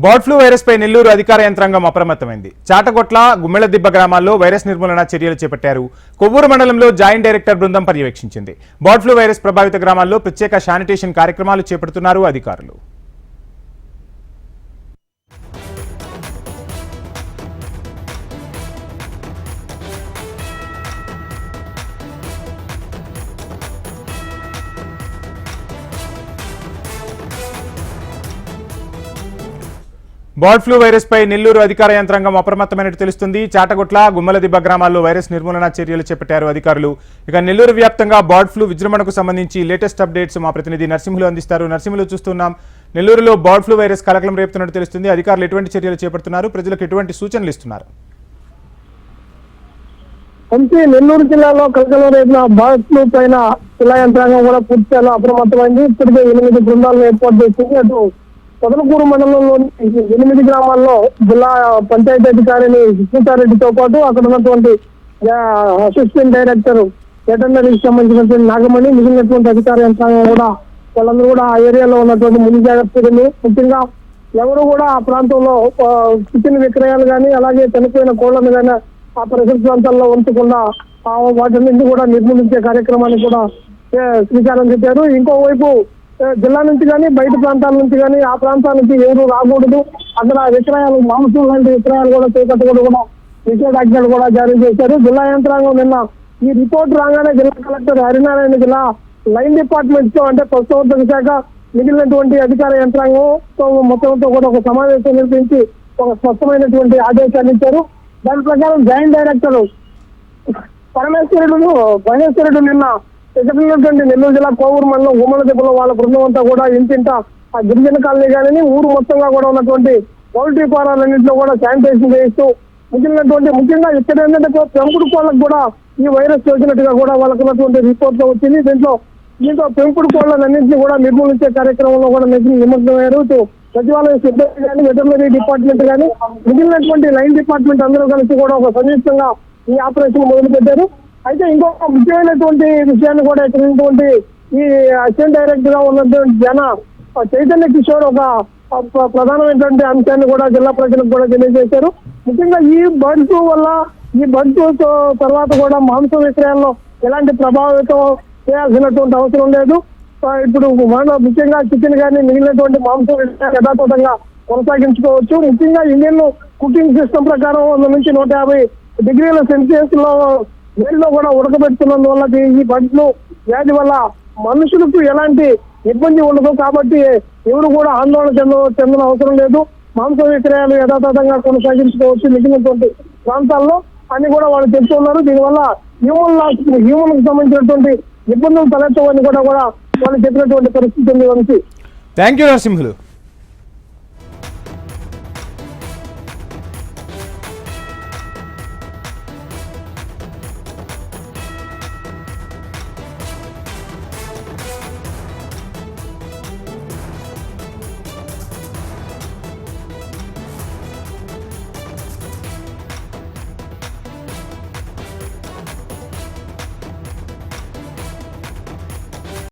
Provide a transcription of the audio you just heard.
Bird flu virus పై నెల్లూరు అధికార యంత్రాంగం అప్రమత్తమైంది. చాటగొట్ల, గుమ్మెళ్లదిబ్బ గ్రామాల్లో వైరస్ నిర్మూలన చర్యలు చేపట్టారు. కొవ్వూరు మండలంలో జాయింట్ డైరెక్టర్ బృందం పర్యవేక్షించింది. బర్డ్ ఫ్లూ వైరస్ ప్రభావిత గ్రామాల్లో ప్రత్యేక శానిటేషన్ కార్యక్రమాలు చేపడుతున్నారు అధికారులు. బర్డ్ ఫ్లూ వైరస్ పై నెల్లూరు అధికార యంత్రాంగం అప్రమత్తమైనట్టు తెలుస్తుంది. చాటగొట్ల, గుమ్మలదిబ్బ గ్రామాల్లో వైరస్ నిర్మూలన చర్యలు చేపట్టారు అధికారులు. ఇక నెల్లూరు వ్యాప్తంగా బర్డ్ ఫ్లూ విజృంభణకు సంబంధించి లేటెస్ట్ అప్డేట్స్ మా ప్రతినిధి నరసింహులు అందిస్తారు. నరసింహులు, చూస్తున్నాం నెల్లూరులో బర్డ్ ఫ్లూ వైరస్ కలకలం రేపుతున్నట్టు తెలుస్తుంది. అధికారులు ఎటువంటి చర్యలు చేపడుతున్నారు, ప్రజలకు ఎటువంటి సూచనలు ఇస్తున్నారు? నెల్లూరు జిల్లాలో కలకలం రేపిన బర్డ్ ఫ్లూ పైన జిల్లా యంత్రాంగం కూడా పూర్తిగా అప్రమత్తమైంది. ఇప్పటికే 8 బృందాలను ఏర్పాటు చేసింది. అటు పొదలకూరు మండలంలోని 8 గ్రామాల్లో జిల్లా పంచాయతీ అధికారిని సుష్మితారెడ్డితో పాటు అక్కడ ఉన్నటువంటి అసిస్టెంట్ డైరెక్టర్ వెటర్నరీకి సంబంధించినటువంటి నాగమణి, మిగిలినటువంటి అధికార యంత్రాంగం కూడా వాళ్ళందరూ కూడా ఆ ఏరియాలో ఉన్నటువంటి ముందు జాగ్రత్తలు, ముఖ్యంగా ఎవరు కూడా ఆ ప్రాంతంలో చికెన్ విక్రయాలు కానీ అలాగే చనిపోయిన కోళ్లను కానీ ఆ పరిసర ప్రాంతాల్లో ఉంచకుండా వాటిని కూడా నిర్మూలించే కార్యక్రమాన్ని కూడా శ్రీకారం చుట్టారు. ఇంకోవైపు జిల్లా నుంచి కానీ బయట ప్రాంతాల నుంచి కానీ ఆ ప్రాంతానికి ఎవరు రాకూడదు, అక్కడ విక్రయాలు, మాంసం లాంటి విక్రయాలు కూడా చేపట్టకూడదు కూడా నిషేధాజ్ఞలు కూడా జారీ చేశారు. జిల్లా యంత్రాంగం నిన్న ఈ రిపోర్ట్ రాగానే జిల్లా కలెక్టర్ హరినారాయణ జిల్లా లైన్ డిపార్ట్మెంట్ తో అంటే పశుసంవర్ధక శాఖ మిగిలినటువంటి అధికార యంత్రాంగం మొత్తంతో కూడా ఒక సమావేశం నిర్వహించి ఒక స్పష్టమైనటువంటి ఆదేశాలు ఇచ్చారు. దాని ప్రకారం జాయింట్ డైరెక్టర్ పరమేశ్వరుడు నిన్న ఎక్కడున్నటువంటి నెల్లూరు జిల్లా కోవూరు మండలం గుమ్మలదిబ్బలో వాళ్ళ బృందం అంతా కూడా ఇంటింట ఆ గిరిజన కాలనీ కానీ ఊరు మొత్తంగా కూడా ఉన్నటువంటి పౌల్ట్రీ ఫారాలన్నింటిలో కూడా శానిటైజేషన్ చేయిస్తూ ముఖ్యంగా ఇక్కడ ఏంటంటే పెంపుడు కోళ్ళకు కూడా ఈ వైరస్ సోకినట్టుగా కూడా వాళ్ళకు ఉన్నటువంటి రిపోర్ట్ లో వచ్చింది. దీంట్లో పెంపుడు కోళ్ళన్నింటినీ కూడా నిర్మూలించే కార్యక్రమంలో కూడా నిమగ్నమయ్యారు. సచివాలయ సిబ్బంది కానీ, వెటర్నరీ డిపార్ట్మెంట్ కానీ, మిగిలినటువంటి లైన్ డిపార్ట్మెంట్ అందరూ కలిసి కూడా ఒక సంయుక్తంగా ఈ ఆపరేషన్ మొదలు పెట్టారు. అయితే ఇంకొక ముఖ్యమైనటువంటి విషయాన్ని కూడా ఇక్కడ ఉన్నటువంటి ఈ అసిస్టెంట్ డైరెక్టర్ గా ఉన్నటువంటి చైతన్య కిషోర్ ఒక ప్రధానమైనటువంటి అంశాన్ని కూడా జిల్లా ప్రజలకు కూడా తెలియజేశారు. ముఖ్యంగా ఈ బర్డ్ ఫ్లూ వల్ల, ఈ బర్డ్ ఫ్లూ తర్వాత కూడా మాంసం విక్రయాల్లో ఎలాంటి ప్రభావితం చేయాల్సినటువంటి అవసరం లేదు. ఇప్పుడు ముఖ్యంగా చికెన్ కానీ మిగిలినటువంటి మాంసం విక్రయాలు యథాతథంగా కొనసాగించుకోవచ్చు. ముఖ్యంగా ఇండియన్ కుకింగ్ సిస్టమ్ ప్రకారం 100 నుంచి 150 డిగ్రీల సెల్సియస్ లో వేడిలో కూడా ఉడకబెడుతున్నందువల్ల ఈ బర్డ్ ఫ్లూ వ్యాధి వల్ల మనుషులకు ఎలాంటి ఇబ్బంది ఉండదు. కాబట్టి ఎవరు కూడా ఆందోళన చెందిన అవసరం లేదు. మాంసం విక్రయాలు యథాతథంగా కొనసాగించుకోవచ్చు మిగిలినటువంటి ప్రాంతాల్లో అని కూడా వాళ్ళు చెప్తున్నారు. దీనివల్ల హ్యూమన్ కు సంబంధించినటువంటి ఇబ్బందులు తలెత్తవని కూడా వాళ్ళు చెప్పినటువంటి పరిస్థితి ఉంది. Thank you Narasimhulu.